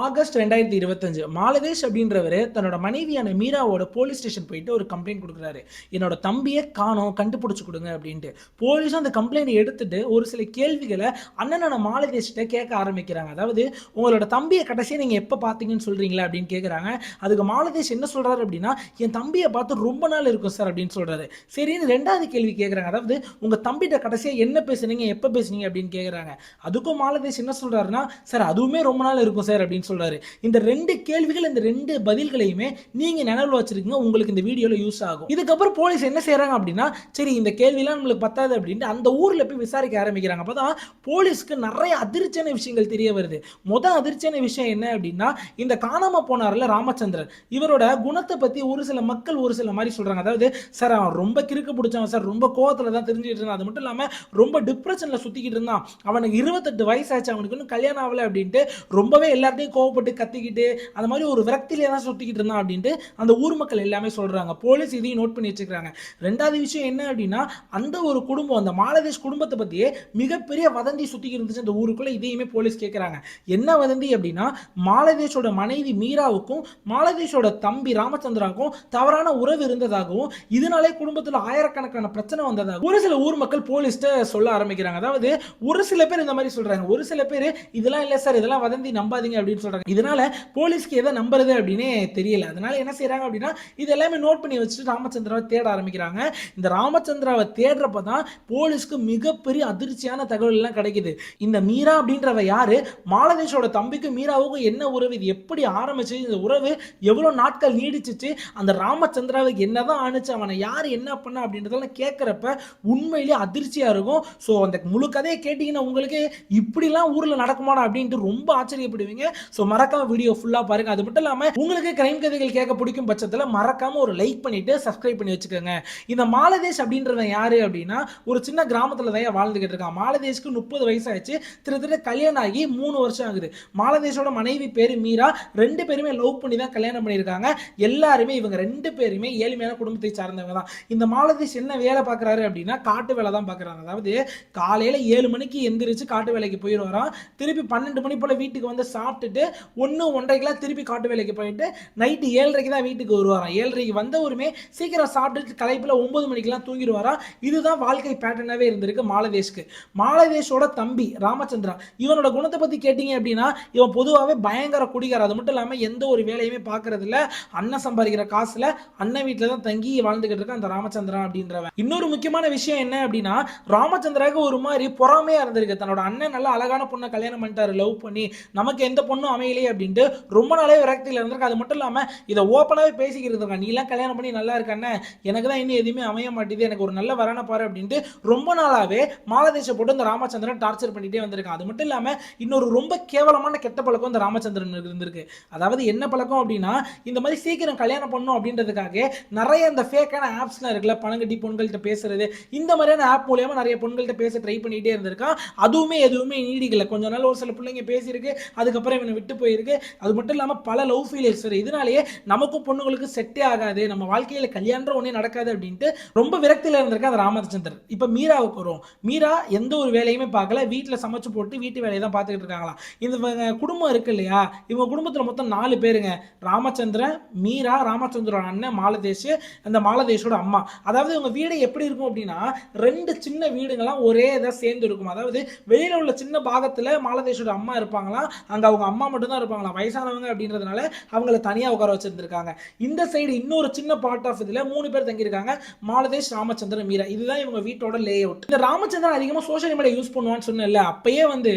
August 2025 மாலதேஷ் அப்படின்றவர் தன்னோட மனைவியான மீராவோட போலீஸ் ஸ்டேஷன் போயிட்டு ஒரு கம்ப்ளைண்ட் கொடுக்குறாரு. என்னோட தம்பியை காணோம், கண்டுபிடிச்சு கொடுங்க அப்படின்ட்டு. போலீஸும் அந்த கம்ப்ளைண்ட் எடுத்துட்டு ஒரு சில கேள்விகளை அண்ணனான மாலதேஷ்கிட்ட கேட்க ஆரம்பிக்கிறாங்க. அதாவது, உங்களோட தம்பியை கடைசியாக நீங்கள் எப்போ பார்த்தீங்கன்னு சொல்கிறீங்களா அப்படின்னு கேட்குறாங்க. அதுக்கு மாலதேஷ் என்ன சொல்கிறாரு அப்படின்னா, என் தம்பியை பார்த்து ரொம்ப நாள் இருக்கும் சார் அப்படின்னு சொல்கிறாரு. சரின்னு ரெண்டாவது கேள்வி கேட்குறாங்க. அதாவது, உங்கள் தம்பிகிட்ட கடைசியாக என்ன பேசுனீங்க, எப்போ பேசுனீங்க அப்படின்னு கேட்குறாங்க. அதுக்கும் மாலதேஷ் என்ன சொல்கிறாருன்னா, சார் அதுவுமே ரொம்ப நாள் இருக்கும் சார் அப்படின்னு சொல்றாரு. இந்த ரெண்டு கேள்விகள், இந்த ரெண்டு பதில்களையுமே நீங்க நினைவுல வச்சிருக்கீங்க, உங்களுக்கு இந்த வீடியோல யூஸ் ஆகும். இதுக்கப்புறம் போலீஸ் என்ன செய்யறாங்க அப்படின்னா, சரி இந்த கேள்விலாம் நம்மளுக்கு பத்தாது அப்படின்ட்டு அந்த ஊர்ல போய் விசாரிக்க ஆரம்பிக்கிறாங்க. அப்பதான் போலீஸ்க்கு நிறைய அதிர்ச்சியான விஷயங்கள் தெரிய வருது. அதிர்ச்சியான விஷயம் என்ன அப்படின்னா, இந்த காணாம போனார்ல ராமச்சந்திரன், இவரோட குணத்தை பத்தி ஒரு சில மக்கள் ஒரு சில மாதிரி சொல்றாங்க. அதாவது, சார் அவன் ரொம்ப கிறுக்கு பிடிச்சவன் சார், ரொம்ப கோவத்துல தான் தெரிஞ்சுட்டு இருந்தான், அது மட்டும் இல்லாம ரொம்ப டிப்ரெஷன்ல சுத்திக்கிட்டு இருந்தான், அவனுக்கு 28 வயசாச்சு, அவனுக்கு இன்னும் கல்யாணம் ஆகல அப்படின்ட்டு ரொம்பவே எல்லாத்தையும் கோவப்பட்டு கத்திக்கிட்டு அந்த மாதிரி ஒரு விரக்தியிலே தான் சுத்திக்கிட்டு இருந்தான் அப்படின்ட்டு அந்த ஊர் மக்கள் எல்லாமே சொல்றாங்க. போலீஸ் இதையும் நோட் பண்ணி வச்சுக்கிறாங்க. ரெண்டாவது விஷயம் என்ன அப்படின்னா, அந்த ஒரு குடும்பம், அந்த மாலதேஷ் குடும்பத்தை பத்தியே மிகப்பெரிய வதந்தி சுத்திக்கிட்டு இருந்துச்சு அந்த ஊருக்குள்ள. இதையுமே போலீஸ் கேட்கிறாங்க. என்ன வதந்தி அப்படின்னா, மாலதேஷோட மனைவி மீராவுக்கும் மாலதேஷோட தம்பி ராமச்சந்திராவுக்கும் தவறான உறவு இருந்ததாகவும், இதனாலே குடும்பத்தில் ஆயிரக்கணக்கான பிரச்சனை வந்ததாகவும் ஒரு சில ஊர் மக்கள் போலீஸ்ட சொல்ல ஆரம்பிக்கிறாங்க. அதாவது, ஒரு சில பேர் இந்த மாதிரி சொல்றாங்க, ஒரு சில பேர் இதெல்லாம் இல்ல சார், இதெல்லாம் வதந்தி நம்பாதீங்க அப்படின்னு சொல்றாங்க. இதனால போலீஸ்க்கு எதை நம்புறது அப்படின்னே தெரியல. அதனால என்ன செய்யறாங்க அப்படின்னா, இது எல்லாமே நோட் பண்ணி வச்சுட்டு ராமச்சந்திராவை தேட ஆரம்பிக்கிறாங்க. இந்த ராமச்சந்திராவை தேடுறப்ப தான் போலீஸ்க்கு மிகப்பெரிய அதிர்ச்சியான தகவல் எல்லாம் கிடைக்குது. இந்த மீரா அப்படின்றவ யாரு, மாலதேஷோட தம்பிக்கும் மீராவுக்கும் என்ன உறவு, இது எப்படி ஆரம்பிச்சு, இந்த உறவு எவ்வளவு நாட்கள் நீடிச்சிச்சு, அந்த ராமச்சந்திராவுக்கு என்னதான் ஆணுச்சு, அவனை யார் என்ன பண்ண அப்படின்றதெல்லாம் கேட்கிறப்ப உண்மையிலேயே அதிர்ச்சியா இருக்கும். ஸோ அந்த முழு கதையை கேட்டீங்கன்னா உங்களுக்கு இப்படிலாம் ஊர்ல நடக்குமாடா அப்படின்ட்டு ரொம்ப ஆச்சரியப்படுவீங்க. ஸோ மறக்காம வீடியோ ஃபுல்லா பாருங்க. அது மட்டும் இல்லாம உங்களுக்கு கிரைம் கதைகள் கேட்க பிடிக்கும் பட்சத்தில் மறக்காம ஒரு லைக் பண்ணிட்டு சப்ஸ்கிரைப் பண்ணி வச்சுக்கோங்க. இந்த மாலதேஷ் அப்படின்றவன் யாரு அப்படின்னா, ஒரு சின்ன கிராமத்துல தான் வாழ்ந்துகிட்டு இருக்கான். மாலதேஷ்க்கு 30 வயசு ஆயிடுச்சு. திருத்திட்டு கல்யாணம் ஆகி 3 வருஷம் ஆகுது. மாலதேஷோட மனைவி பேரு மீரா. 2 பேருமே லவ் பண்ணி தான் கல்யாணம் பண்ணியிருக்காங்க. எல்லாருமே இவங்க 2 பேருமே ஏழ்மையான குடும்பத்தை சார்ந்தவங்க தான். இந்த மாலதேஷ் என்ன வேலை பார்க்குறாரு அப்படின்னா, காட்டு வேலை தான் பார்க்குறாங்க. அதாவது, காலையில 7 மணிக்கு எந்திரிச்சு காட்டு வேலைக்கு போயிடுவாராம். திருப்பி 12 மணி போல வீட்டுக்கு வந்து சாப்பிட்டுட்டு 1-1:30 திருப்பி காட்டு வேலைக்கு போயிட்டு நைட்டு 7:30 தான் வீட்டுக்கு வருவாராம். 7:30 வந்தவருமே சீக்கிரம் சாப்பிட்டு களைப்புல 9 மணிக்கெல்லாம் தூங்கிடுவாராம். இதுதான் வாழ்க்கை பேட்டர்னாவே இருந்திருக்கு மாலதேஷ்க்கு. மாலதேஷோட தம்பி ராமச்சந்திரா, இவனோட குணத்தை பத்தி கேட்டீங்க அப்படின்னா, இவன் பொதுவாகவே பயங்கர குடிகார. அது மட்டும் இல்லாம எந்த ஒரு வேலையுமே பார்க்கறது இல்ல. அண்ணன் சம்பாதிக்கிற காசுல அண்ணன் வீட்டில் தான் தங்கி வாழ்ந்துகிட்டு இருக்க அந்த ராமச்சந்திரா அப்படின்றவன். இன்னொரு முக்கியமான விஷயம் என்ன அப்படின்னா, ராமச்சந்திராவுக்கு ஒரு மாதிரி பொறாமையா இருந்திருக்கு. தன்னோட அண்ணன் நல்ல அழகான பொண்ணை கல்யாணம் பண்ணிட்டாரு லவ் பண்ணி, நமக்கு எந்த பொண்ணும் அமையலையே அப்படின்ட்டு ரொம்ப நாளே விரக்தியில் இருந்திருக்கு. அது மட்டும் இல்லாம இதை ஓப்பனாவே பேசிக்கிட்டு இருக்காங்க. நீ எல்லாம் கல்யாணம் பண்ணி நல்லா இருக்கானே, எனக்கு தான் இன்னும் எதுவுமே அமைய மாட்டேது, எனக்கு ஒரு நல்ல வரான பாரு அப்படின்ட்டு ரொம்ப நாளாவே மாலதேஷை போட்டு இந்த ராமச்சந்திரன் டார்ச்சர் பண்ணிட்டே வந்திருக்கான். அது மட்டும் இல்லாம இன்னொரு ரொம்ப கேவலமான கெட்ட பழக்கம் இந்த ராமச்சந்திரன் இருந்திருக்கு. அதாவது என்ன பழக்கம் அப்படின்னா, இந்த மாதிரி சீக்கிரம் கல்யாணம் பண்ணும் அப்படின்றதுக்காக நிறைய இந்த ஃபேக்கான ஆப்ஸ்லாம் இருக்குல்ல, பணங்கட்டி பொண்கள்கிட்ட பேசுறது, இந்த மாதிரியான ஆப் மூலமா நிறைய பொண்கள்கிட்ட பேச ட்ரை பண்ணிட்டே இருந்திருக்கான். அதுவுமே எதுவுமே நீடிக்கல. கொஞ்ச நாள் ஒரு சில பிள்ளைங்க பேசியிருக்கு, அதுக்கப்புறம் இவனை விட்டு போயிருக்கு. அது மட்டும் இல்லாமல் பல லவ் ஃபெயிலியர்ஸ். இதனாலேயே நமக்கும் பொண்ணுங்களுக்கு செட்டே ஆகாது, நம்ம வாழ்க்கையில் கல்யாணம் ஒன்றே நடக்காது அப்படின்ட்டு ரொம்ப விரக்தியில் இருந்திருக்கு அந்த ராமச்சந்திரன். இப்போ மீராவுக்கு வரும். மீரா எந்த ஒரு வேலையுமே பார்க்கல, வீட்டில் சமைச்சு போட்டு வீட்டு வேலையை தான் பார்த்துக்கிட்டு இருக்காங்களாம். இந்த குடும்பம் இருக்கு இல்லையா, இவங்க குடும்பத்தில் மொத்தம் 4 பேருங்க. ராமச்சந்திரன், மீரா, ராமச்சந்திரோட அண்ணன் மாலதேஷ், அந்த மாலதேஷோட அம்மா. அதாவது இவங்க வீடு எப்படி இருக்கும் அப்படின்னா, 2 சின்ன வீடுங்களாம் ஒரே இதாக சேர்ந்து இருக்கும். அதாவது வெளியில உள்ள சின்ன பாகத்தில் மாலதேஷோட அம்மா இருப்பாங்களாம், அங்க அவங்க அம்மா மட்டும் தான் இருப்பாங்களாம். வயசானவங்க அப்படின்றதுனால அவங்கள தனியா உட்கார வச்சிருந்திருக்காங்க. இந்த சைடு இன்னொரு சின்ன பார்ட் ஆஃப் இதுல 3 பேர் தங்கி இருக்காங்க, மாலதேஷ், ராமச்சந்திரன், மீரா. இதுதான் இவங்க வீட்டோட லே அவுட். இந்த ராமச்சந்திரன் அதிகமா சோஷியல் மீடியா யூஸ் பண்ணுவான்னு சொன்னேன்ல, அப்பயே வந்து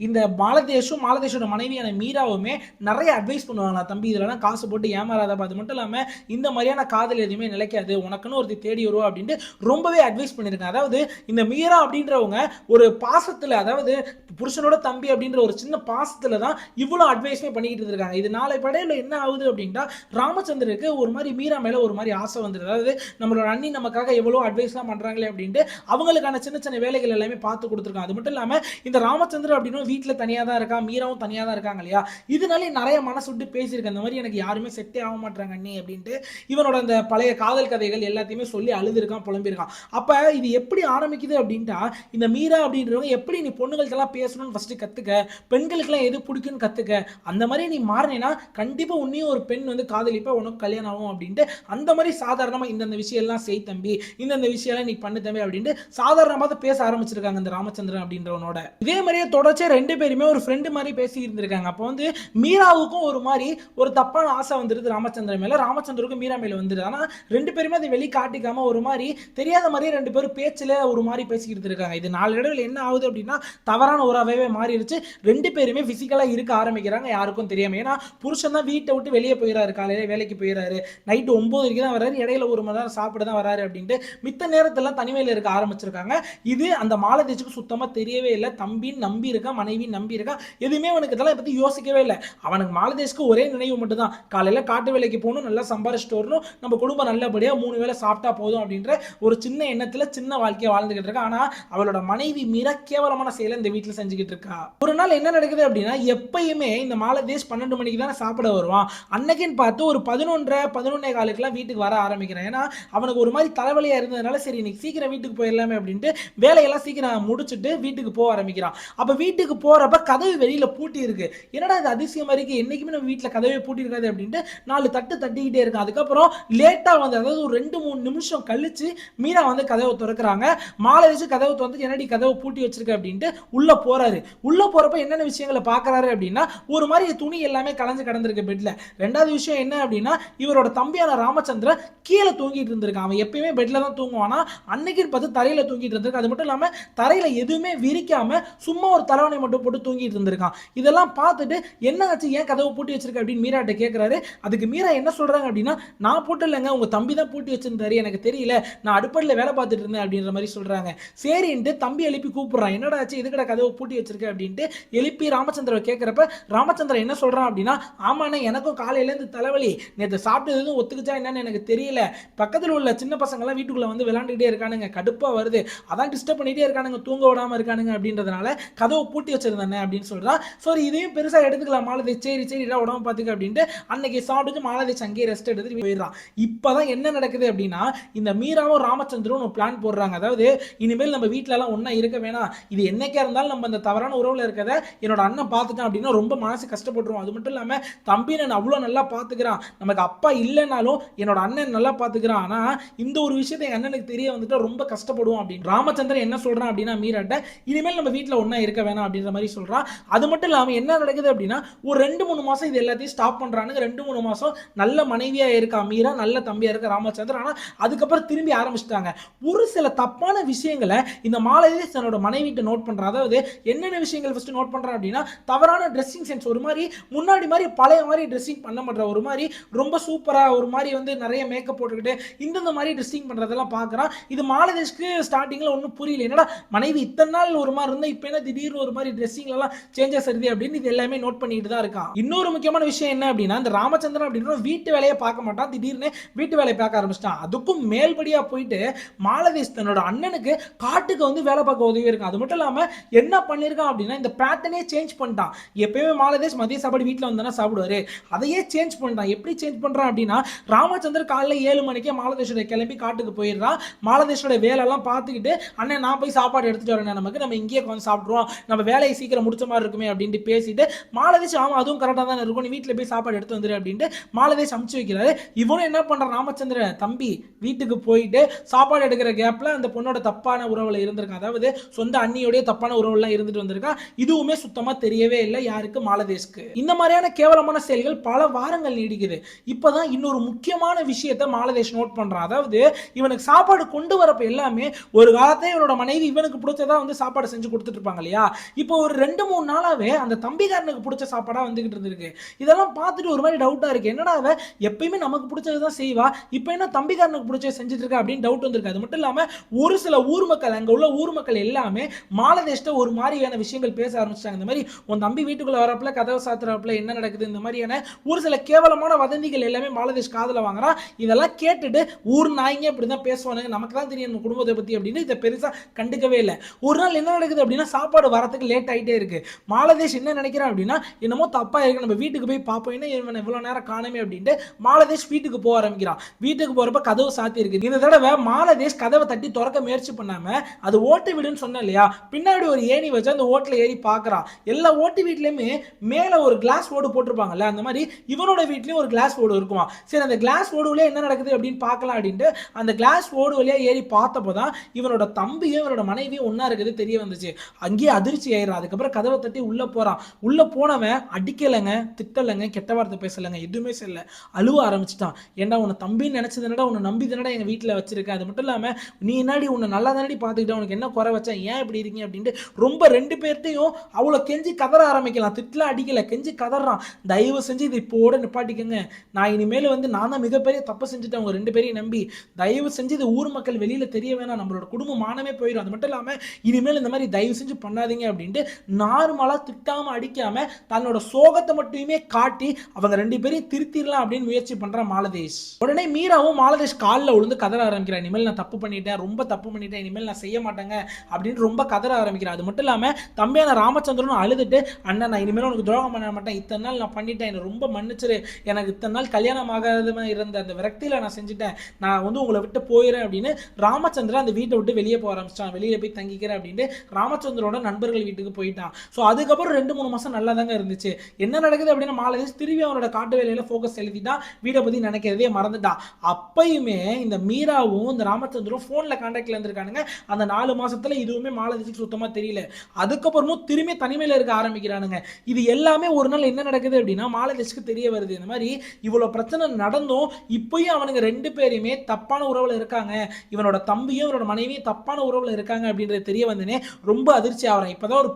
இந்த மாலதேஷும் மாலதேஷோட மனைவியான மீராவுமே நிறைய அட்வைஸ் பண்ணுவாங்களா, தம்பி இதெல்லாம் காசு போட்டு ஏமாறாத, அது மட்டும் இல்லாம இந்த மாதிரியான காதல் எதுவுமே நிலைக்காது, உனக்குன்னு ஒருத்தி தேடி வருவா அப்படின்ட்டு ரொம்பவே அட்வைஸ் பண்ணியிருக்காங்க. அதாவது இந்த மீரா அப்படின்றவங்க ஒரு பாசத்துல, அதாவது புருஷனோட தம்பி அப்படின்ற ஒரு சின்ன பாசத்துல தான் இவ்வளவு அட்வைஸ்மே பண்ணிக்கிட்டு இருக்காங்க. இது நாளை படையில என்ன ஆகுது அப்படின்னா, ராமச்சந்திரனுக்கு ஒரு மாதிரி மீரா மேல ஒரு மாதிரி ஆசை வந்துருது. அதாவது நம்மளோட அண்ணி நமக்காக எவ்வளவு அட்வைஸ்லாம் பண்றாங்களே அப்படின்ட்டு அவங்களுக்கான சின்ன சின்ன வேலைகள் எல்லாமே பார்த்து கொடுத்துருக்காங்க. அது மட்டும் இல்லாம இந்த ராமச்சந்திரன் அப்படின்னு வீட்டுல தனியா தான் இருக்கா, மீராவும் தனியா தான் இருக்காங்க இல்லையா, இதனாலே நிறைய மனசு விட்டு பேசியிருக்கேன், இந்த மாதிரி எனக்கு யாருமே செட்டே ஆக மாட்டாங்க அண்ணி அப்படின்ட்டு. இவனோட அந்த பழைய காதல் கதைகள் எல்லாத்தையுமே சொல்லி அழுதுருக்கான், புலம்பிருக்கான். அப்ப இது எப்படி ஆரம்பிக்குது அப்படின்ட்டா, இந்த மீரா அப்படின்றவங்க எப்படி நீ பொண்ணுகளுக்கெல்லாம் பேசணும்னு ஃபர்ஸ்ட் கத்துக்க, பெண்களுக்கெல்லாம் எது பிடிக்கும்னு கத்துக்க, இருக்க, அந்த மாதிரி நீ மாறினா கண்டிப்பா உன்னையும் ஒரு பெண் வந்து காதலிப்பா, உனக்கு கல்யாணம் ஆகும் அப்படின்ட்டு அந்த மாதிரி சாதாரணமா இந்த விஷயம் எல்லாம் செய் தம்பி, இந்த விஷயம் எல்லாம் நீ பண்ணு தம்பி அப்படின்ட்டு சாதாரணமா பேச ஆரம்பிச்சிருக்காங்க இந்த ராமச்சந்திரன் அப்படின்றவனோட. இதே மாதிரியே தொடர்ச்சியா ரெண்டு பேருமே ஒரு ஃப்ரெண்டு மாதிரி பேசி இருந்திருக்காங்க. அப்போ வந்து மீராவுக்கும் ஒரு மாதிரி ஒரு தப்பான ஆசை வந்துருது ராமச்சந்திரன் மேல, ராமச்சந்திரனுக்கும் மீரா மேல வந்துருது. ஆனா ரெண்டு பேருமே அதை வெளி காட்டிக்காம ஒரு மாதிரி தெரியாத மாதிரியே ரெண்டு பேரும் பேச்சுல ஒரு மாதிரி பேசிக்கிட்டு இருக்காங்க. இது நாளடைவில் என்ன ஆகுது அப்படின்னா தவறான உறவாவே மாறிடுச்சு. ரெண்டு பேருமே பிசிக்கலா இருக்க ஆரம்பிக்கிறாங்க யாருக்கும் தெரியாம. ஏன்னா புருஷன் தான் வீட்டை விட்டு வெளியே போயிடறாரு, காலையில வேலைக்கு போயிடறாரு, நைட்டு 9 தான் வர்றாரு, இடையில 1 மணி நேரம் சாப்பிட தான் வராரு அப்படின்ட்டு மித்த நேரத்தெல்லாம் தனிமையில் இருக்க ஆரம்பிச்சிருக்காங்க. இது அந்த மாலதேஜுக்கு சுத்தமா தெரியவே இல்லை. தம்பின்னு நம்பி இருக்கான், மனைவி நம்பி இருக்கான், எதுவுமே அவனுக்கு இதெல்லாம் பத்தி யோசிக்கவே இல்லை. அவனுக்கு மாலதேஷ்க்கு ஒரே நினைவு மட்டும் தான், காலையில காட்டு வேலைக்கு போகணும், நல்லா சம்பாரிச்சுட்டு வரணும், நம்ம குடும்பம் நல்லபடியா 3 வேளை சாப்பிட்டா போதும் அப்படின்ற ஒரு சின்ன எண்ணத்துல சின்ன வாழ்க்கையை வாழ்ந்துகிட்டு இருக்கா. ஆனா அவளோட மனைவி மீரா கேவலமான செயலை இந்த வீட்டுல செஞ்சுக்கிட்டு இருக்கா. ஒரு நாள் என்ன நடக்குது அப்படின்னா, எப்பயுமே இந்த மாலதேஷ் 12 மணிக்கு தானே சாப்பிட வருவான். அன்னைக்குன்னு பார்த்து ஒரு 11:15 வீட்டுக்கு வர ஆரம்பிக்கிறான். ஏன்னா அவனுக்கு ஒரு மாதிரி தலைவலியா இருந்ததுனால சரி இன்னைக்கு சீக்கிரம் வீட்டுக்கு போயிடலாமே அப்படின்ட்டு வேலையெல்லாம் சீக்கிரம் முடிச்சுட்டு வீட்டுக்கு போக ஆரம்பிக்கிறான். அப்ப வீட்டுக்கு போறப்ப கதவு வெளியில பூட்டி இருக்கு. என்னடா இது அதிசயமா இருக்கு, என்னைக்குமே நம்ம வீட்டுல கதவே பூட்டி இருக்காது அப்படின்ட்டு 4 தட்டு தட்டிக்கிட்டே இருக்கான். அதுக்கப்புறம் லேட்டா வந்து அதாவது ஒரு 2-3 நிமிஷம் கழிச்சு மீரா வந்து கதவை திறக்கிறாங்க. மாலதேஷ் கதவை திறந்து என்னடி கதவை பூட்டி வச்சிருக்க அப்படின்ட்டு உள்ள போறாரு. உள்ள போறப்ப என்னென்ன விஷயங்களை பாக்குறாரு அப்படின்னா, ஒரு மாதிரி துணி எல்லாமே கலந்து கடந்திருக்கு பெட்ல. ரெண்டாவது விஷயம் என்ன அப்படின்னா, இவரோட தம்பியான ராமச்சந்திரன் கீழே தூங்கிட்டு இருந்திருக்கான். அவன் எப்பயுமே பெட்ல தான் தூங்குவானா, அன்னைக்கு பார்த்து தரையில தூங்கிட்டு இருந்திருக்கு. அது மட்டும் இல்லாம தரையில எதுவுமே விரிக்காம சும்மா ஒரு தலைவனை மட்டும் போட்டு தூங்கிட்டு இருந்திருக்கான். இதெல்லாம் பார்த்துட்டு என்ன ஆச்சு, ஏன் கதவை பூட்டி வச்சிருக்க அப்படின்னு மீராட்ட கேட்கிறாரு. அதுக்கு மீரா என்ன சொல்றாங்க அப்படின்னா, நான் பூட்டு இல்லைங்க, உங்க தம்பி தான் பூட்டி வச்சிருந்தாரு, எனக்கு தெரியல, நான் அடுப்படியில் வேலை பார்த்துட்டு இருந்தேன் அப்படின்ற மாதிரி சொல்றாங்க. சரின்ட்டு தம்பி எழுப்பி கூப்பிடுறான். என்னடா ஆச்சு, எதுக்கடா கதவை பூட்டி வச்சிருக்க அப்படின்ட்டு எழுப்பி ராமச்சந்திரன் கேட்கிறப்ப ராமச்சந்திரன் என்ன சொல்றான் அப்படின்னா, ஆமாண்ணே எனக்கும் காலையில இருந்து தலைவலி, நேற்று சாப்பிட்டது எதுவும் ஒத்துக்குச்சா என்னன்னு எனக்கு தெரியல, பக்கத்தில் உள்ள சின்ன பசங்க எல்லாம் வீட்டுக்குள்ள வந்து விளையாண்டுட்டே இருக்கானுங்க, கடுப்பா வருது, அதான் டிஸ்டர்ப் பண்ணிட்டே இருக்கானுங்க, தூங்க விடாம இருக்கானுங்க அப்படின்றதுனால கதவை பூட்டி வச்சிருந்தானே அப்படின்னு சொல்றான். சரி இதையும் பெருசா எடுத்துக்கலாம் மாலதேஷ், சரி சரி உடம்பு பார்த்துக்க அப்படின்ட்டு அன்னைக்கு சாப்பிட்டு மாலதேஷ் அங்கேயே ரெஸ்ட் எடுத்துட்டு போயிடுறான். இப்பதான் என்ன நடக்குது அப்படின்னா, இந்த மீராவும் ராமச்சந்திரன் ஒரு பிளான் போடுறாங்க. அதாவது இனிமேல் நம்ம வீட்டுல எல்லாம் ஒன்னா இருக்க வேணாம், இது என்னைக்கா இருந்தாலும் நம்ம அந்த தவறான உறவுல இருக்கத என்னோட அண்ணன் பார்த்துட்டான் அப்படின்னா ரொம்ப மனசு கஷ்டப்பட்டுரும். அது மட்டும் இல்லாம தம்பி நான் அவ்வளவு நல்லா பாத்துக்கிறான், நமக்கு அப்பா இல்லைனாலும் என்னோட அண்ணன் நல்லா பாத்துக்கிறான், ஆனா இந்த ஒரு விஷயத்தை எங்க அண்ணனுக்கு தெரிய வந்துட்டு ரொம்ப கஷ்டப்படுவோம் அப்படின்னு ராமச்சந்திரன் என்ன சொல்றான் அப்படின்னா, மீராட்ட இனிமேல் நம்ம வீட்டுல ஒன்னா இருக்க வேணாம் அப்படின்ற மாதிரி சொல்றான். அது மட்டும் இல்லாம என்ன நடக்குது அப்படின்னா, ஒரு 2-3 மாசம் இது எல்லாத்தையும் ஸ்டாப் பண்றானுங்க. 2-3 மாசம் நல்ல மனைவியா இருக்கா மீரா, நல்ல தம்பியா இருக்க ராமச்சந்திரன். ஆனா அதுக்கப்புறம் திரும்பி ஆரம்பிச்சிட்டாங்க. ஒரு சில தப்பான விஷயங்களை இந்த மாலதேஷ் தன்னோட மனைவிட்ட நோட் பண்றான். அதாவது என்னென்ன விஷயங்கள் ஃபர்ஸ்ட் நோட் பண்றான் அப்படின்னா, தவறான ட்ரெஸ்ஸிங் சென்ஸ், ஒரு மாதிரி முன்னாடி மாதிரி பழைய மாதிரி ட்ரெஸ்ஸிங் பண்ண மாட்டேற, ஒரு மாதிரி ரொம்ப சூப்பரா ஒரு மாதிரி வந்து நிறைய மேக்கப் போட்டுக்கிட்டு இந்த மாதிரி ட்ரெஸ்ஸிங் பண்றதெல்லாம் பார்க்கறான். இது மாலதேஷ்க்கு ஸ்டார்டிங்ல ஒன்றும் புரியல, என்னடா மனைவி இத்தனை நாள் ஒரு மாதிரி இருந்தா இப்போ என்ன திடீர்னு ஒரு மாதிரி ட்ரெஸ்ஸிங்ல எல்லாம் சேஞ்சஸ் வருது அப்படின்னு இது எல்லாமே நோட் பண்ணிட்டு தான் இருக்கான். இன்னொரு முக்கியமான விஷயம் என்ன அப்படின்னா, இந்த ராமச்சந்திரன் அப்படின்ற வீட்டு வேலையை பார்க்க மாட்டான், திடீர்னு வீட்டு வேலையை பார்க்க ஆரம்பிச்சிட்டான். அதுக்கும் மேல்படியா போயிட்டு மாலதேஷ் தன்னோட அண்ணனுக்கு காட்டுக்கு வந்து வேலை பார்க்க உதவி இருக்கும். அது மட்டும் இல்லாம என்ன பண்ணிருக்கான் அப்படின்னா, இந்த பேட்டர்னே சேஞ்ச் பண்ணிட்டான். எப்பயுமே மாலதேஷ் மதிய சாப்பாடு வீட்டில் வந்தானா சாப்பிடுவாரு, அதையே சேஞ்ச் பண்ணிட்டான். எப்படி சேஞ்ச் பண்றான் அப்படின்னா, ராமச்சந்திரன் காலையில் 7 மணிக்கே மாலதேஷோட கிளம்பி காட்டுக்கு போயிடுறான். மாலதேஷோட வேலையெல்லாம் பார்த்துக்கிட்டு, அண்ணன் நான் போய் சாப்பாடு எடுத்துட்டு வரேன், நமக்கு நம்ம இங்கேயே கொஞ்சம் சாப்பிடுவோம், நம்ம வேலையை சீக்கிரம் முடிச்ச மாதிரி இருக்குமே அப்படின்ட்டு பேசிட்டு மாலதேஷ் ஆமா அதுவும் கரெக்டாக தான் இருக்கும், நீ வீட்டில் போய் சாப்பாடு எடுத்து வந்துரு அப்படின்ட்டு மாலதேஷ் அமுச்சு வைக்கிறாரு. இவனும் என்ன பண்றான், ராமச்சந்திரன் தம்பி வீட்டுக்கு போயிட்டு சாப்பாடு எடுக்கிற கேப்ல அந்த பொண்ணோட தப்பான உறவுல இருந்திருக்கான், அதாவது சொந்த அண்ணியோடைய தப்பான உறவுலாம் இருந்துட்டு வந்திருக்கான். இதுவுமே சுத்தமா தெரியவே இல்லை யாருக்கு, மாலதேஷ்க்கு. இந்த மாதிரியான கேவலமான செயல்கள் பல வாரங்கள் நீடிக்குது. இப்பதான் இன்னொரு முக்கியமான விஷயத்தை மாலதேஷ் நோட் பண்றான். அதாவது இவனுக்கு சாப்பாடு கொண்டு வரப்ப எல்லாமே ஒரு காலத்தை இவனோட மனைவி இவனுக்கு பிடிச்சதா வந்து சாப்பாடு செஞ்சு கொடுத்துட்டு இருப்பாங்க இல்லையா, இப்போ ஒரு 2-3 நாளாவே அந்த தம்பிக்காரனுக்கு பிடிச்ச சாப்பாடா வந்துகிட்டு இருந்திருக்கு. இதெல்லாம் பார்த்துட்டு ஒரு மாதிரி டவுட்டா இருக்கு, என்னடா அவ எப்பயுமே நமக்கு பிடிச்சதுதான் செய்வா, இப்போ என்ன தம்பிக்காரனுக்கு பிடிச்ச செஞ்சுட்டு இருக்கா அப்படின்னு டவுட் வந்திருக்கு. அது மட்டும் இல்லாம ஒரு சில ஊர் மக்கள், அங்க உள்ள ஊர் மக்கள் எல்லாமே மாலதேஷ்ட ஒரு மாதிரியான விஷயங்கள் பேச ஆரம்பிச்சிட்டாங்க. இந்த மாதிரி உன் தம்பி வீட்டுக்குள்ள வரப்பல கதவை சாத்துறப்பல என்ன நடக்குது, இந்த மாதிரியான ஒரு சில கேவலமான வதந்திகள் எல்லாமே மாலதேஷ் காதுல வாங்குறான். இதெல்லாம் கேட்டுட்டு ஊர் நாய்ங்க இப்படிதான் பேசுவானுங்க, நமக்கு தான் தெரியும் நம்ம குடும்பத்தை பத்தி அப்படின்னு இதை பெருசா கண்டுக்கவே இல்லை. ஒரு நாள் என்ன நடக்குது அப்படின்னா, சாப்பாடு வரத்துக்கு லேட் ஆயிட்டே இருக்கு. மாலதேஷ் என்ன நினைக்கிறான் அப்படின்னா, என்னமோ தப்பா இருக்கு, நம்ம வீட்டுக்கு போய் பார்ப்போம், என்ன இவன் இவ்வளவு நேரம் காணுமே அப்படின்ட்டு மாலதேஷ் வீட்டுக்கு போக ஆரம்பிக்கிறான். வீட்டுக்கு போறப்ப கதவு சாத்தி இருக்கு. இந்த தடவை மாலதேஷ் கதவை தட்டி திறக்க முயற்சி பண்ணாம, அது ஓட்டு வீடுன்னு சொன்ன இல்லையா, பின்னாடி ஒரு ஏணி வச்சு அந்த ஓட்டுல ஏறி பார்க்கறான். எல்லா ஓட்டு வீட்லயுமே மேல ஒரு கிளாஸ் ஓடு போட்டிருப்பாங்கல்ல, அந்த மாதிரி இவனோட வீட்லயும் ஒரு கிளாஸ் ஓடு இருக்குமா. சரி, அந்த கிளாஸ் ஓடு வழியா என்ன நடக்குது அப்படின்னு பார்க்கலாம் அப்படின்ட்டு அந்த கிளாஸ் ஓடு வழியா ஏறி பார்த்தப்போதான் இவனோட தம்பியும் இவனோட மனைவியும் ஒன்னா இருக்குது தெரிய வந்துச்சு. அங்கேயே அதிர்ச்சி ஆயிடுறான். அதுக்கப்புறம் கதவை தட்டி உள்ள போறான். உள்ள போனவன் அடிக்கலைங்க, திட்டலைங்க, கெட்ட வார்த்தை பேசலைங்க, எதுவுமே செய்யல. அழுவ ஆரம்பிச்சிட்டான். ஏன்டா உன்னை தம்பின்னு நினைச்சது என்னடா, உன்னை நம்பி தானடா எங்க வீட்டில் வச்சிருக்கேன். அது மட்டும் இல்லாம நீ என்னாடி உன்னை நல்லா தானடி பார்த்துக்கிட்ட, உனக்கு என்ன குறை வச்சா, ஏன் இப்படி இருக்கீங்க அப்படின்ட்டு ரொம்ப ரெண்டு பேர்ட்டையும் அவ்வளோ கெஞ்சி கதற ஆரம்பிக்கலாம். திட்டலாம் அடிக்கல, கெஞ்சி கதறான். தயவு செஞ்சு இது இப்போட நிப்பாட்டிக்கங்க. நான் இனிமேல் நான் தான் மிகப்பெரிய தப்பு செஞ்சுட்டேன் உங்க ரெண்டு பேரையும் நம்பி. தயவு செஞ்சு இது ஊர் மக்கள் வெளியில தெரிய வேணாம், நம்மளோட குடும்ப மானமே போயிடும். அது மட்டும் இல்லாம இனிமேல் இந்த மாதிரி தயவு செஞ்சு பண்ணாதீங்க அப்படின்ட்டு நார்மலா திட்டாம அடிக்காம தன்னோட சோகத்தை மட்டுமே காட்டி அவங்க ரெண்டு பேரையும் திருத்திடலாம் அப்படின்னு முயற்சி பண்றான் மாலதேஷ். உடனே மீராவும் மாலதேஷ் காலில் விழுந்து கதற ஆரம்பிக்கிறான். இனிமேல் நான் தப்பு பண்ணிட்டேன், ரொம்ப தப்பு பண்ணிட்டேன், இனிமேல் நான் செய்ய மாட்டேங்க அப்படின்னு ரொம்ப கதற ஆரம்பிக்கிறான். அது மட்டும் இல்லாம தம்பியான ராமச்சந்திரனும் அழுதுட்டு, அண்ணன் நான் இனிமேல் உனக்கு துரோகம் பண்ண மாட்டேன், இத்தனை நாள் நான் பண்ணிட்டேன், எனக்கு ரொம்ப மன்னிச்சிரு, எனக்கு இத்தனை நாள் கல்யாணம் ஆகாதமா இருந்த அந்த விரக்தியில நான் செஞ்சுட்டேன், நான் உங்களை விட்டு போயிடுறேன் அப்படின்னு ராமச்சந்திரன் அந்த வீட்டை விட்டு வெளியே போக ஆரம்பிச்சிட்டான். வெளியில போய் தங்கிக்கிறேன் அப்படின்ட்டு ராமச்சந்திரோட நண்பர்கள் வீட்டுக்கு போயிட்டான். ஸோ அதுக்கப்புறம் 2-3 மாசம் நல்லா தாங்க இருந்துச்சு. என்ன நடக்குது அப்படின்னா மாலதேஷ் திரும்பி அவனோட காட்டு வேலையில ஃபோக்கஸ் செலுத்திட்டான். வீட்டை பத்தி நினைக்கிறதே மறந்துட்டான். அப்பயுமே இந்த மீராவும் இந்த ராமச்சந்திரும் போன்ல கான்டாக்ட்ல இருந்திருக்கானுங்க. அந்த 4 மாசத்துல இதுவுமே மாலதேஷுக்கு சுத்தமா தெரியல. அதுக்கப்புறமும் திரும்பி தனிமையில இருக்க ஆரம்பிக்கிறானுங்க. இது எல்லாமே ஒரு நாள் என்ன நடக்குது அப்படின்னா மாலதேஷுக்கு தெரிய வருது. இந்த மாதிரி இவ்வளவு பிரச்சனை நடந்தும் இப்பயும் அவனுங்க ரெண்டு பேருமே தப்பான உறவுல இருக்காங்க, இவனோட தம்பியும் இவனோட மனைவியும் தப்பான உறவுல இருக்காங்க அப்படின்றது தெரிய வந்தனே ரொம்ப அதிர்ச்சி ஆகிறான். இப்பதான் ஒரு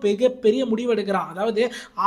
பெரிய முடிவு எடுக்கிறான். அதாவது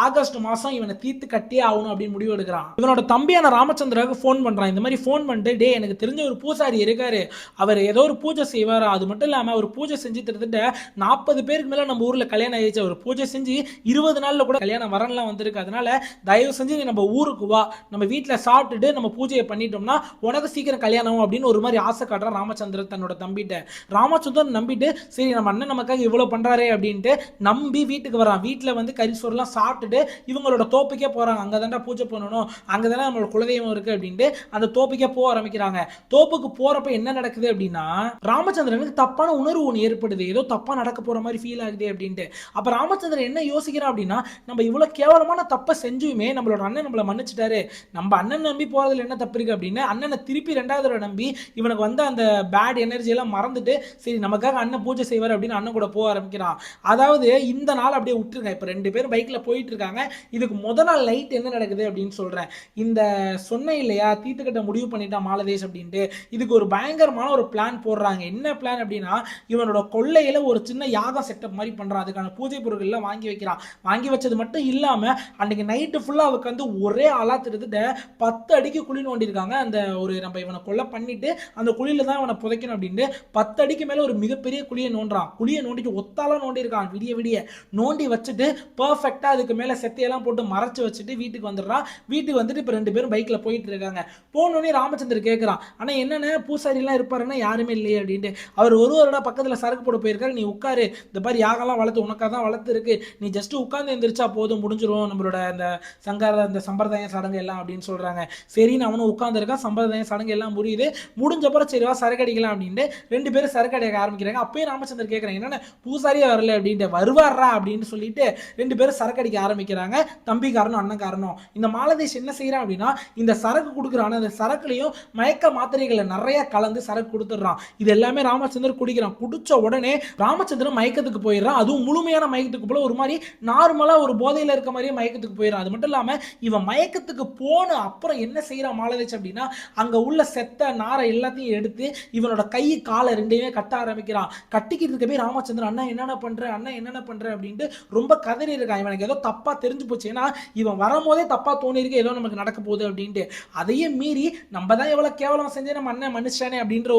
ஆகஸ்ட் மாசம் இவனை தீர்த்து கட்டியே ஆகணும் அப்படின்னு முடிவு எடுக்கிறான். இவனோட தம்பியான ராமச்சந்திராவுக்கு போன் பண்றான். இந்த மாதிரி போன் பண்ணிட்டு, டே எனக்கு தெரிஞ்ச ஒரு பூசாரி இருக்காரு, அவர் ஏதோ ஒரு பூஜை செய்வாரா, அது மட்டும் இல்லாம ஒரு பூஜை செஞ்சு கிட்டத்தட்ட 40 பேருக்கு மேல நம்ம ஊர்ல கல்யாணம் ஆயிடுச்சு, ஒரு பூஜை செஞ்சு 20 நாள்ல கூட கல்யாணம் வரலாம் வந்திருக்கு, அதனால தயவு செஞ்சு நீ நம்ம ஊருக்கு வா, நம்ம வீட்டுல சாப்பிட்டுட்டு நம்ம பூஜையை பண்ணிட்டோம்னா உனக்கு சீக்கிரம் கல்யாணம் அப்படின்னு ஒரு மாதிரி ஆசை காட்டுறான் ராமச்சந்திரன் தன்னோட தம்பிட்ட. ராமச்சந்திரன் நம்பிட்டு சரி நம்ம அண்ணன் நமக்காக இவ்வளவு பண்றாரே அப்படின்ட்டு நம்பி வீட்டுக்கு வரான். வீட்டுல கரிசோறுலாம் சாப்பிட்டுட்டு இவங்களோட தோப்புக்கே போறாங்க. அங்கதான்டா பூஜை பண்ணணும், அங்கதானே நம்மளோட குலதெய்வம் இருக்கு அப்படின்ட்டு அந்த தோப்புக்கே போக ஆரம்பிக்கிறாங்க. தோப்புக்கு போறப்ப என்ன நடக்குது அப்படின்னா ராமச்சந்திரனுக்கு தப்பான உணர்வு ஒன்று ஏற்படுது, ஏதோ தப்பா நடக்க போற மாதிரி ஃபீல் ஆகுது அப்படின்ட்டு. அப்ப ராமச்சந்திரன் என்ன யோசிக்கிறான் அப்படின்னா, நம்ம இவ்வளவு கேவலமான தப்பை செஞ்சுமே நம்மளோட அண்ணன் நம்மளை மன்னிச்சுட்டாரு, நம்ம அண்ணன் நம்பி போறதுல என்ன தப்பு இருக்கு அப்படின்னு அண்ணனை திருப்பி 2வது தடவை நம்பி இவனுக்கு அந்த பேட் எனர்ஜி எல்லாம் மறந்துட்டு சரி நமக்காக அண்ணன் பூஜை செய்வார் அப்படின்னு அண்ணன் கூட போக ஆரம்பிக்கிறான். அதாவது இந்த நாள் அப்படியே விட்டுருங்க. இப்ப 2 பேரும் பைக்ல போயிட்டு இருக்காங்க. இதுக்கு முத நாள் நைட் என்ன நடக்குது அப்படின்னு சொல்றேன். இந்த சொன்ன இல்லையா தீர்த்துக்கிட்ட முடிவு பண்ணிட்டான் மாலதேஷ் அப்படின்ட்டு, இதுக்கு ஒரு பயங்கரமான ஒரு பிளான் போடுறாங்க. என்ன பிளான் அப்படின்னா இவனோட கொள்ளையில ஒரு சின்ன யாகம் செட்டப் மாதிரி பண்றான். அதுக்கான பூஜை பொருட்கள் எல்லாம் வாங்கி வைக்கிறான். வாங்கி வச்சது மட்டும் இல்லாம அன்னைக்கு நைட்டு ஃபுல்லா அவருக்கு ஒரே ஆளா திட்டத்தட்ட 10 அடிக்கு குழி நோண்டி இருக்காங்க. அந்த ஒரு நம்ம இவனை கொலை பண்ணிட்டு அந்த குழியில தான் இவனை புதைக்கணும் அப்படின்ட்டு 10 அடிக்கு மேல ஒரு மிகப்பெரிய குழியை நோண்டுறான். குழியை நோண்டிட்டு ஒத்தாலாம் நோண்டி இருக்கான். விடிய நோண்டி வச்சுட்டு பர்ஃபெக்டா அதுக்கு மேல செத்தையெல்லாம் போட்டு மறைச்சு வச்சுட்டு வீட்டுக்கு வந்துடுறான். வீட்டுக்கு வந்துட்டு இப்ப 2 பேரும் பைக்ல போயிட்டு இருக்காங்க. போனோடனே ராமச்சந்திரன் கேட்கிறான், ஆனா என்னென்ன பூசாரி எல்லாம் இருப்பாருன்னா யாருமே இல்லையே அப்படின்ட்டு. அவர் ஒருவரோட பக்கத்துல சரக்கு போட போயிருக்காரு, நீ உட்காரு, இந்த மாதிரி யாகெல்லாம் வளர்த்து உனக்காக தான் வளர்த்து இருக்கு, நீ ஜஸ்ட் உட்கார்ந்து எந்திரிச்சா போதும், முடிஞ்சிரும் நம்மளோட அந்த அந்த சம்பிரதாய சடங்கு எல்லாம் அப்படின்னு சொல்றாங்க. சரின்னு அவனும் உட்கார்ந்து இருக்கான். சம்பிரதாய சடங்கு எல்லாம் முடியுது. முடிஞ்சப்பறம் சரிவா சரக்கு அடிக்கலாம் அப்படின்ட்டு 2 பேரும் சரக்கு அடிக்க ஆரம்பிக்கிறாங்க. அப்பயும் ராமச்சந்திரன் கேட்கறாங்க, என்னன்னா பூசாரியே வரல அப்படின்ட்டு. வருவாரா அப்படின்னு சொல்லிட்டு 2 பேரும் சரக்கு அடிக்க ஆரம்பிக்கிறாங்க. தம்பி காரணம் அண்ணன் காரணம். இந்த மாலதேஷ் என்ன செய்யறான் அப்படின்னா இந்த சரக்கு கொடுக்குறான், அந்த சரக்குலையும் மயக்க மாத்திரைகளை நிறைய கலந்து சரக்கு கொடுத்துடுறான். இது எல்லாமே ராமச்சந்திரன் குடிக்கிறான். குடிச்ச உடனே ராமச்சந்திரன் மயக்கத்துக்கு போயிடுறான். அதுவும் முழுமையான மயக்கத்துக்கு போல ஒரு மாதிரி நார்மலா ஒரு போதையில இருக்க மாதிரியே மயக்கத்துக்கு போயிடுறான். அது மட்டும் இல்லாம இவன் மயக்கத்துக்கு போன அப்புறம் என்ன செய்யறான் மாலதேஷ் அப்படின்னா அங்க உள்ள செத்த நாரை எல்லாத்தையும் எடுத்து இவனோட கை காலை 2யுமே கட்ட ஆரம்பிக்கிறான். கட்டிக்கிட்டு இருக்க போய் ராமச்சந்திரன் அண்ணா என்னென்ன பண்ற அப்படின்ட்டு ரொம்ப கதறி இருக்கான். இவனுக்கு ஏதோ தப்பா தெரிஞ்சு போச்சு. ஏன்னா இவன் வரும்போதே தப்பா தோணி இருக்கு, ஏதோ நமக்கு நடக்க போகுது அப்படின்ட்டு. அதையே மீறி நம்ம தான் எவ்வளவு கேவலம் செஞ்சே நம்ம அண்ணன் மன்னிச்சானே அப்படின்ற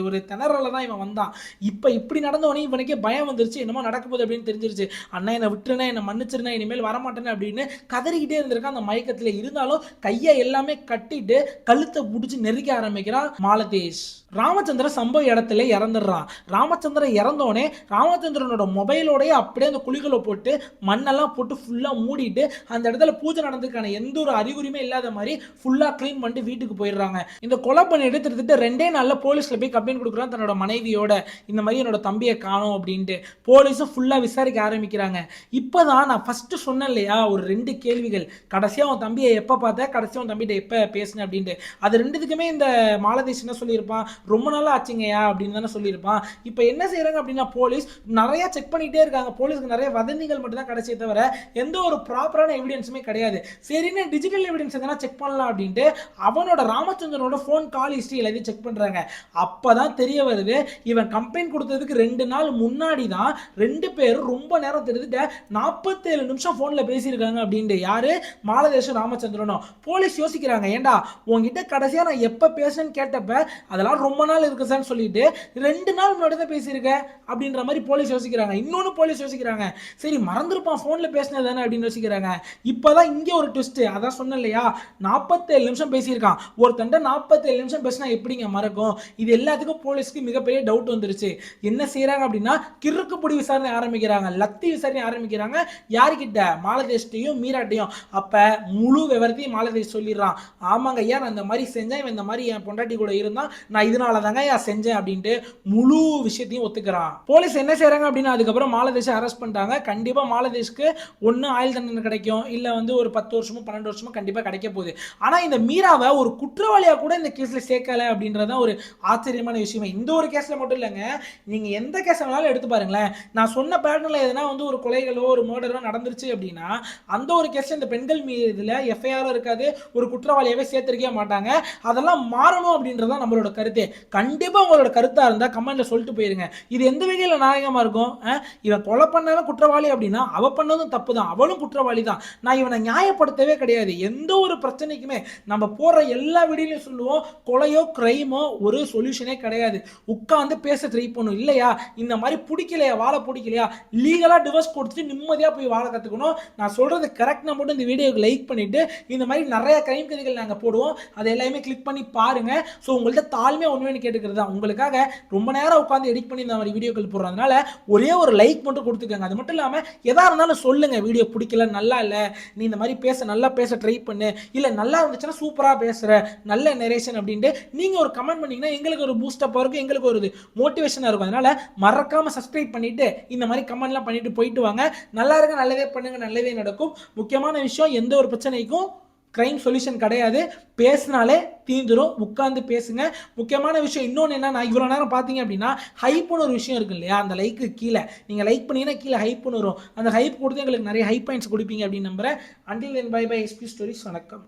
ஒரு திணறல தான் இவன் வந்தான். இப்ப இப்படி நடந்தவனே இவனுக்கே பயம் வந்துருச்சு, என்னமோ நடக்க போகுது அப்படின்னு தெரிஞ்சிருச்சு. அண்ணா என்னை விட்டுருனே, என்னை மன்னிச்சிருந்தேன், இனிமேல் வரமாட்டேன்னு அப்படின்னு கதறிக்கிட்டே இருந்திருக்கான் அந்த மயக்கத்துல. இருந்தாலும் கையை எல்லாமே கட்டிட்டு கழுத்தை பிடிச்சி நெருக்க ஆரம்பிக்கிறான் மாலதேஷ். ராமச்சந்திரன் சம்பவ இடத்துல இறந்துடுறான். ராமச்சந்திரன் இறந்தோடனே ராமச்சந்திரனோட மொபைலோடய அப்படியே அந்த குழிகளை போட்டு மண்ணெல்லாம் போட்டு ஃபுல்லா மூடிட்டு அந்த இடத்துல பூஜை நடந்ததுக்கான எந்த ஒரு அறிகுறியுமே இல்லாத மாதிரி ஃபுல்லா கிளீன் பண்ணிட்டு வீட்டுக்கு போயிடுறாங்க. இந்த கொலை பண்ணிட்டு திருத்திட்டு 2 நாள்ல போலீஸ்ல போய் கம்ப்ளைண்ட் கொடுக்குறான் தன்னோட மனைவியோட, இந்த மாதிரி என்னோட தம்பியை காணோம் அப்படின்ட்டு. போலீஸும் ஃபுல்லா விசாரிக்க ஆரம்பிக்கிறாங்க. இப்பதான் நான் ஃபர்ஸ்ட் சொன்னேன் இல்லையா ஒரு 2 கேள்விகள், கடைசியா உன் தம்பியை எப்ப பார்த்த, கடைசியா உன் தம்பிட்ட எப்ப பேசுன அப்படின்ட்டு. அது 2த்துக்குமே இந்த மாலதேஷ் என்ன சொல்லியிருப்பான், ரொம்ப நாளா ஆச்சுங்கய்யா அப்படின்னு தானே சொல்லியிருப்பான். இப்போ என்ன செய்யறாங்க அப்படின்னா போலீஸ் நிறைய செக் பண்ணிட்டே இருக்காங்க. போலீஸ்க்கு நிறைய வதந்திகள் மட்டும் தான் கிடைச்சே தவிர எந்த ஒரு ப்ராப்பரான எவிடன்ஸுமே கிடையாது. சரின்னு டிஜிட்டல் எவிடன்ஸ் எதனா செக் பண்ணலாம் அப்படின்ட்டு அவனோட ராமச்சந்திரனோட ஃபோன் கால் ஹிஸ்ட்ரி எல்லாத்தையும் செக் பண்றாங்க. அப்பதான் தெரிய வருது இவன் கம்ப்ளைண்ட் கொடுத்ததுக்கு 2 நாள் முன்னாடி தான் 2 பேரும் ரொம்ப நேரம் தெரிஞ்சுட்டு 47 நிமிஷம் போன்ல பேசியிருக்காங்க அப்படின்ட்டு. யாரு? மாலதேஷும் ராமச்சந்திரனும். போலீஸ் யோசிக்கிறாங்க, ஏண்டா உங்ககிட்ட கடைசியா நான் எப்ப பேசுறேன்னு கேட்டப்ப அதெல்லாம் ரொம்ப நாள் இருக்கு சார் சொல்லிட்டு 2 நாள் முன்னாடி தான் பேசியிருக்க அப்படின்ற மாதிரி போலீஸ் யோசிக்கிறாங்க. இன்னொன்னு போலீஸ் யோசிக்கிறாங்க, சரி மறந்துருப்பான் போன்ல பேசினது தானே அப்படின்னு யோசிக்கிறாங்க. இப்பதான் இங்க ஒரு ட்விஸ்ட். அதான் சொன்னேன் இல்லையா 47 நிமிஷம் பேசியிருக்கான். ஒருத்தண்ட 47 நிமிஷம் பேசினா எப்படிங்க மறக்கும்? இது எல்லாத்துக்கும் போலீஸ்க்கு மிகப்பெரிய டவுட் வந்துருச்சு. என்ன செய்யறாங்க அப்படின்னா கிறுக்குப்பிடி விசாரணை ஆரம்பிக்கிறாங்க, லத்தி விசாரணை ஆரம்பிக்கிறாங்க. யாருக்கிட்ட? மாலதேஷ்டையும் மீராட்டையும். அப்ப முழு விவரத்தையும் மாலதேஷ் சொல்லிடுறான். ஆமாங்க ஐயா நான் இந்த மாதிரி செஞ்சேன், இவன் இந்த மாதிரி என் பொண்டாட்டி கூட இருந்தான், நான் இதனால தாங்க ஐயா செஞ்சேன் அப்படின்ட்டு முழு விஷயத்தையும் ஒத்துக்கிறான். போலீஸ் என்ன செய்யறாங்க அப்படின்னா அதுக்கப்புறம் மாலதேஷை அரெஸ்ட் பண்ணிட்டாங்க. கண்டிப்பா மாலதேஷ்க்கு ஒன்னு ஆயுள் தண்டனை கிடைக்கும், இல்ல வந்து ஒரு 10 வருஷமோ 12 வருஷமோ கண்டிப்பா கிடைக்க போகுது. ஆனா இந்த மீராவை ஒரு குற்றவாளியா கூட இந்த கேஸ்ல சேர்க்கல அப்படின்றத ஒரு ஆச்சரியமான விஷயம். இந்த ஒரு கேஸ்ல மட்டும் இல்லைங்க, நீங்க எந்த கேஸ் வேணாலும் எடுத்து பாருங்களேன். நான் சொன்ன பேட்டர்ல எதனா வந்து ஒரு கொலைகளோ ஒரு மர்டரோ நடந்துருச்சு அப்படின்னா அந்த ஒரு கேஸ் இந்த பெண்கள் மீதுல எஃப்ஐஆரும் இருக்காது, ஒரு குற்றவாளியாவே சேர்த்திருக்கவே மாட்டாங்க. அதெல்லாம் மாறணும் அப்படின்றத நம்மளோட கருத்து. கண்டிப்பா உங்களோட கருத்தா இருந்தா கமெண்ட்ல சொல்லிட்டு போயிருங்க. இது எந்த வகையில நியாயமா இருக்கும்? இவன் கொலை பண்ணவன் குற்றவாளி அப்படின்னா அவ பண்ணதும் தப்பு தான், அவளும் குற்றவாளி தான். நான் இவனை நியாயப்படுத்தவே கிடையாது. எந்த ஒரு பிரச்சனைக்குமே நம்ம போற எல்லா வீடியோலையும் சொல்லுவோம் கொலையோ கிரைமோ ஒரு சொல்யூஷனே கிடையாது. உட்கார்ந்து பேச ட்ரை பண்ணும். இல்லையா இந்த மாதிரி பிடிக்கலையா, வாழ பிடிக்கலையா, லீகலா டிவோர்ஸ் கொடுத்துட்டு நிம்மதியா போய் வாழ கத்துக்கணும். நான் சொல்றது கரெக்ட்னா மட்டும் இந்த வீடியோக்கு லைக் பண்ணிட்டு இந்த மாதிரி நிறைய கிரைம் கதைகள் நாங்க போடுவோம், அதை எல்லாமே கிளிக் பண்ணி பாருங்க. ஸோ உங்கள்ட்ட தாழ்மையா ஒன்று கேட்டுக்கிறது தான், உங்களுக்காக ரொம்ப நேரம் உட்காந்து எடிட் பண்ணி இந்த மாதிரி வீடியோக்கள் போடுறதுனால ஒரே ஒரு லைக் மட்டும் கொடுத்துக்கோங்க. அது மட்டும் இல்லாம எதா இருந்தாலும் சொல்லுங்க, வீடியோ பிடிக்கல, நல்லா இல்லை, நீ இந்த மாதிரி நல்லா பேச ட்ரை பண்ணு, இல்ல நல்லா இருந்துச்சுன்னா சூப்பரா பேசுற, நல்ல நரேஷன் அப்படின்ட்டு நீங்க ஒரு கமெண்ட் பண்ணீங்கன்னா எங்களுக்கு ஒரு பூஸ்டப்பா இருக்கும், எங்களுக்கு ஒரு மோட்டிவேஷனா இருக்கும். அதனால மறக்காம சப்ஸ்கிரைப் பண்ணிட்டு இந்த மாதிரி கமெண்ட்லாம் பண்ணிட்டு போயிட்டு வாங்க. நல்லா இருங்க, நல்லதே பண்ணுங்க, நல்லதே நடக்கும். முக்கியமான விஷயம், எந்த ஒரு பிரச்சனைக்கும் கிரைம் சொல்யூஷன் கிடையாது, பேசினாலே தீந்துரும். உட்கார்ந்து பேசுங்க. முக்கியமான விஷயம் இன்னொன்று என்ன, நான் இவ்வளோ நேரம் பார்த்தீங்க அப்படின்னா ஹைப்னு ஒரு விஷயம் இருக்கு இல்லையா, அந்த லைக்கு கீழே நீங்கள் லைக் பண்ணீங்கன்னா கீழே ஹைப்னு வரும். அந்த ஹைப் கொடுத்து எங்களுக்கு நிறைய ஹைப் பாயிண்ட்ஸ் கொடுப்பீங்க அப்படின்னு நம்புறேன். Until then bye bye. SP stories. வணக்கம்.